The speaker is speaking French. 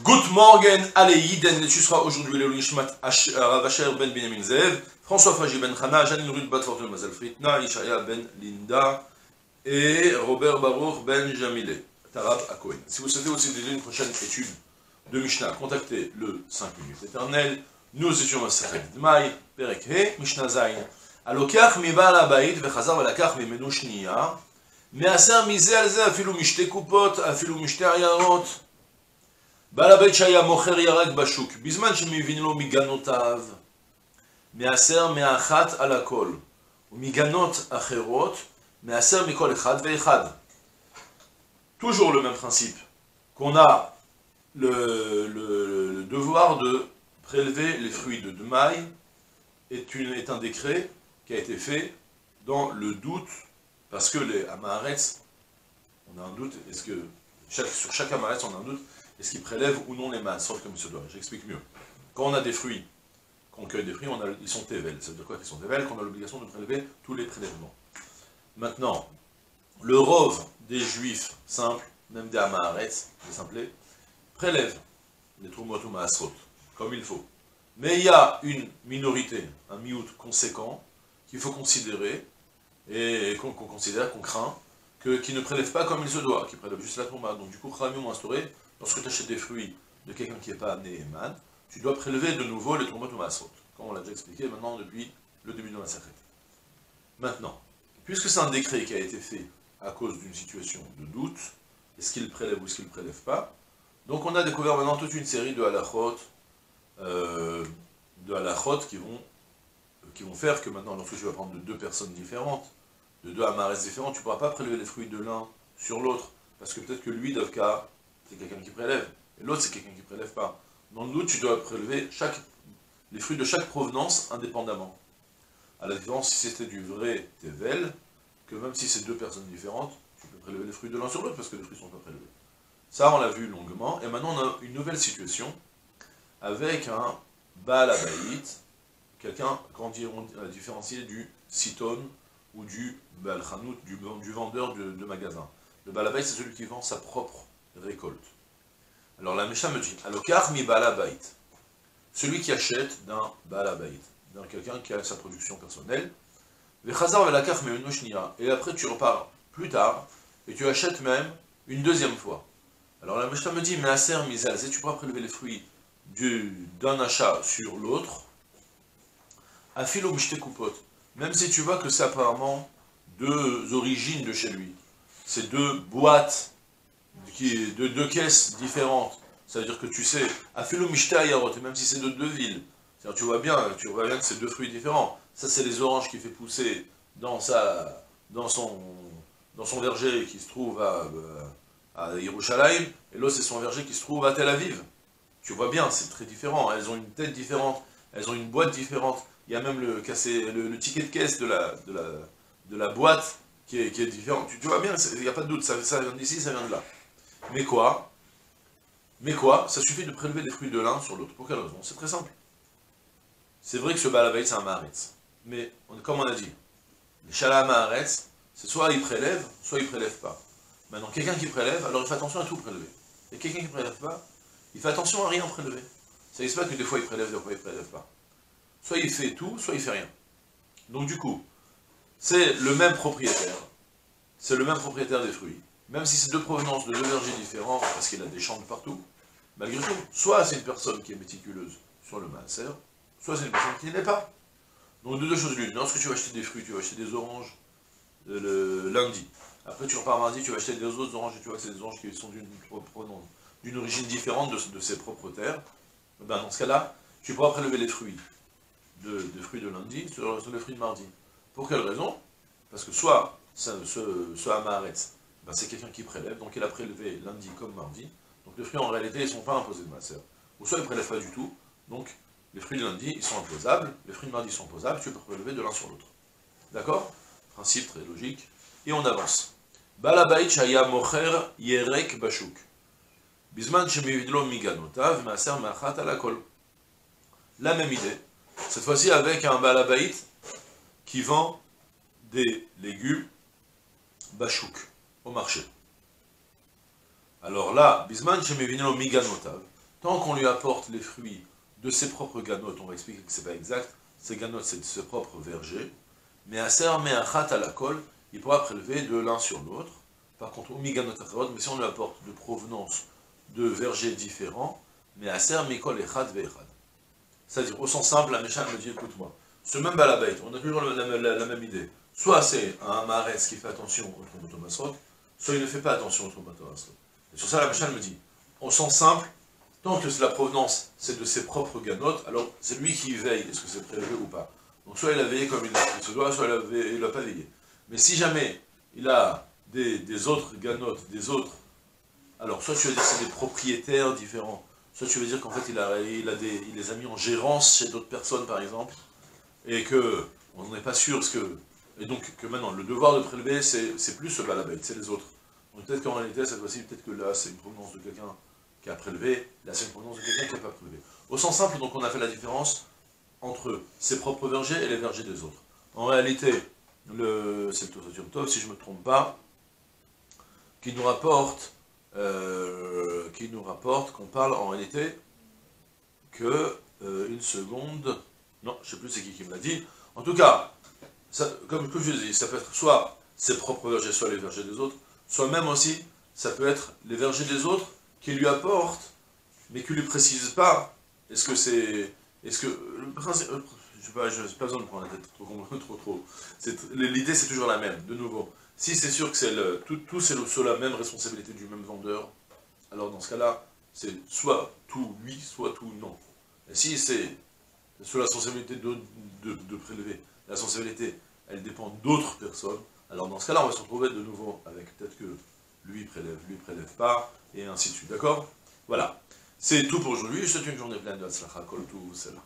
Good morgen, allez, Yiden, tu seras aujourd'hui le Nishmat Rav Asher ben Benjamin Zev, François Faji ben Chana, Janine Ruth Bat Fortune Mazel Fritna, Ishaya ben Linda et Robert Baruch ben Jamile, Tarab Akohen. Si vous souhaitez aussi dédier une prochaine étude de Mishnah, contactez le 5 minutes éternel. Nous étions à Sechet Dmai, Perek He, Mishnah Zayin. Alokach mi Baal Habayit vechazar velakach mimenu shniya, me'aser mize al ze afilu mishte kupot, afilu mishte ayarot. בעל הבית שהיה מוכר ירק בשוק, בזמן שמבין לו מגנותיו, מעשר מאחת על הכל, ומגנות אחרות, מעשר מכל אחד ואחד. Toujours le même principe, qu'on a le devoir de prélever les fruits de Dmaï, est un décret qui a été fait dans le doute, parce que les Amaharetz, on a un doute, est-ce que sur chaque Amaharetz on a un doute, est-ce qu'ils prélèvent ou non les maasrot comme il se doit? J'explique mieux. Quand on a des fruits, qu'on cueille des fruits, ils sont tevel. Ça veut dire quoi qu'ils sont tevel? Qu'on a l'obligation de prélever tous les prélèvements. Maintenant, le rov des juifs simples, même des amaharetz, des simplés, prélèvent les trumot ou maasrot, comme il faut. Mais il y a une minorité, un miout conséquent, qu'il faut considérer, et qu'on considère, qu'on craint, qui ne prélève pas comme il se doit, qui prélève juste la touma. Donc du coup, Khamim ont instauré, lorsque tu achètes des fruits de quelqu'un qui n'est pas Neheman, tu dois prélever de nouveau les trumot ou maasrot, comme on l'a déjà expliqué maintenant depuis le début de la Masachet. Maintenant, puisque c'est un décret qui a été fait à cause d'une situation de doute, est-ce qu'il prélève ou est-ce qu'il ne prélève pas, donc on a découvert maintenant toute une série de halachot, qui vont faire que maintenant, lorsque tu vas prendre de deux personnes différentes, de deux amaretz différents, tu ne pourras pas prélever les fruits de l'un sur l'autre, parce que peut-être que lui, Dovka, c'est quelqu'un qui prélève, et l'autre c'est quelqu'un qui ne prélève pas. Dans le doute, tu dois prélever les fruits de chaque provenance indépendamment. À la différence, si c'était du vrai Tevel, que même si c'est deux personnes différentes, tu peux prélever les fruits de l'un sur l'autre, parce que les fruits ne sont pas prélevés. Ça, on l'a vu longuement, et maintenant on a une nouvelle situation, avec un Baal Habayit, quelqu'un, quand on a différencié du Siton, ou du Baal Chanout, du vendeur de magasin. Le Baal Habayit, c'est celui qui vend sa propre récolte. Alors la Mishnah me dit, Alokar mi Baal Habayit, celui qui achète d'un Baal Habayit, d'un quelqu'un qui a sa production personnelle, Vechazar velakach mimenu shniya, et après tu repars plus tard, et tu achètes même une deuxième fois. Alors la Mishnah me dit, Measer mizal, tu pourras prélever les fruits d'un achat sur l'autre, afilo mishte kupot, même si tu vois que c'est apparemment deux origines de chez lui, c'est deux boîtes, de deux caisses différentes, ça veut dire que tu sais, afilo mishte ayarot, même si c'est de deux villes, c'est-à-dire tu vois bien que c'est deux fruits différents, ça c'est les oranges qu'il fait pousser dans son verger qui se trouve à Yerushalayim, et l'autre c'est son verger qui se trouve à Tel Aviv. Tu vois bien, c'est très différent, elles ont une tête différente, elles ont une boîte différente, il y a même le ticket de caisse de la boîte qui est différent. Tu vois bien, il n'y a pas de doute, ça vient d'ici, ça vient de là. Mais quoi, ça suffit de prélever les fruits de l'un sur l'autre. Pour quelle raison? C'est très simple. C'est vrai que ce Baal Habayit c'est un Maharetz, mais comme on a dit, les Shala Maharetz, c'est soit il prélève, soit il ne prélève pas. Maintenant, quelqu'un qui prélève, alors il fait attention à tout prélever. Et quelqu'un qui ne prélève pas, il fait attention à rien prélever. Ça ne veut pas que des fois il prélève, des fois il ne prélève pas. Soit il fait tout, soit il fait rien. Donc du coup, c'est le même propriétaire. C'est le même propriétaire des fruits. Même si c'est deux provenances de deux vergers différents, parce qu'il a des champs de partout, malgré tout, soit c'est une personne qui est méticuleuse sur le maaser, soit c'est une personne qui ne l'est pas. Donc de deux choses l'une. Lorsque tu vas acheter des fruits, tu vas acheter des oranges le lundi. Après tu repars mardi, tu vas acheter des autres oranges, et tu vois que c'est des oranges qui sont d'une origine différente de ses propres terres. Ben, dans ce cas-là, tu pourras prélever les fruits de fruits de lundi sur les fruits de mardi. Pour quelle raison? Parce que soit ce Amaharetz, ben c'est quelqu'un qui prélève, donc il a prélevé lundi comme mardi, donc les fruits en réalité ils ne sont pas imposés de maaser. Ou soit il ne prélève pas du tout, donc les fruits de lundi ils sont imposables, les fruits de mardi sont imposables, tu peux prélever de l'un sur l'autre. D'accord? Principe très logique. Et on avance. Baal Habayit shaya mocher yerek bashuk. Bisman shemividlo miganotav maaser me'achat al hakol. La même idée. Cette fois-ci avec un Baal Habayit qui vend des légumes bachouk au marché. Alors là, Bisman Shemevinelo Miganotav, tant qu'on lui apporte les fruits de ses propres ganotes, on va expliquer que c'est pas exact, ses ganotes c'est de ses propres vergers, mais aser me'achat à la colle, il pourra prélever de l'un sur l'autre. Par contre, mi ganot acharot, mais si on lui apporte de provenance de vergers différents, mais aser mikol echad ve'echad. C'est-à-dire, au sens simple, la Méchane me dit, écoute-moi, ce même balabait, on a toujours la même idée. Soit c'est un Maharetz qui fait attention au Tromotomasrot, soit il ne fait pas attention au Tromotomasrot. Et sur ça, la Méchane me dit, au sens simple, tant que la provenance, c'est de ses propres ganotes, alors c'est lui qui veille, est-ce que c'est prélevé ou pas. Donc soit il a veillé comme il se doit, soit il n'a pas veillé. Mais si jamais il a des autres ganotes, des autres, alors soit tu veux dire que c'est des propriétaires différents, soit tu veux dire qu'en fait il les a mis en gérance chez d'autres personnes par exemple, et que on n'en est pas sûr, et donc que maintenant le devoir de prélever c'est plus ce balabait, c'est les autres. Donc peut-être qu'en réalité cette fois-ci, peut-être que là c'est une provenance de quelqu'un qui a prélevé, là c'est une provenance de quelqu'un qui n'a pas prélevé. Au sens simple, donc on a fait la différence entre ses propres vergers et les vergers des autres. En réalité, c'est le Tosafot Tov, si je ne me trompe pas, qui nous rapporte qu'on parle en réalité que, une seconde, non, je ne sais plus c'est qui me l'a dit, en tout cas, ça, comme je dis, ça peut être soit ses propres vergers, soit les vergers des autres, soit même aussi, ça peut être les vergers des autres qui lui apportent, mais qui ne lui précisent pas, est-ce que, le principe, je n'ai pas besoin de prendre la tête trop. L'idée c'est toujours la même, de nouveau. Si c'est sûr que c'est tout c'est sous la même responsabilité du même vendeur, alors dans ce cas-là, c'est soit tout oui, soit tout non. Et si c'est sous la responsabilité de prélever, la responsabilité, elle dépend d'autres personnes, alors dans ce cas-là, on va se retrouver de nouveau avec peut-être que lui prélève pas, et ainsi de suite, d'accord? Voilà. C'est tout pour aujourd'hui, je souhaite une journée pleine de Hatzlacha, Kol Tuv, Selah.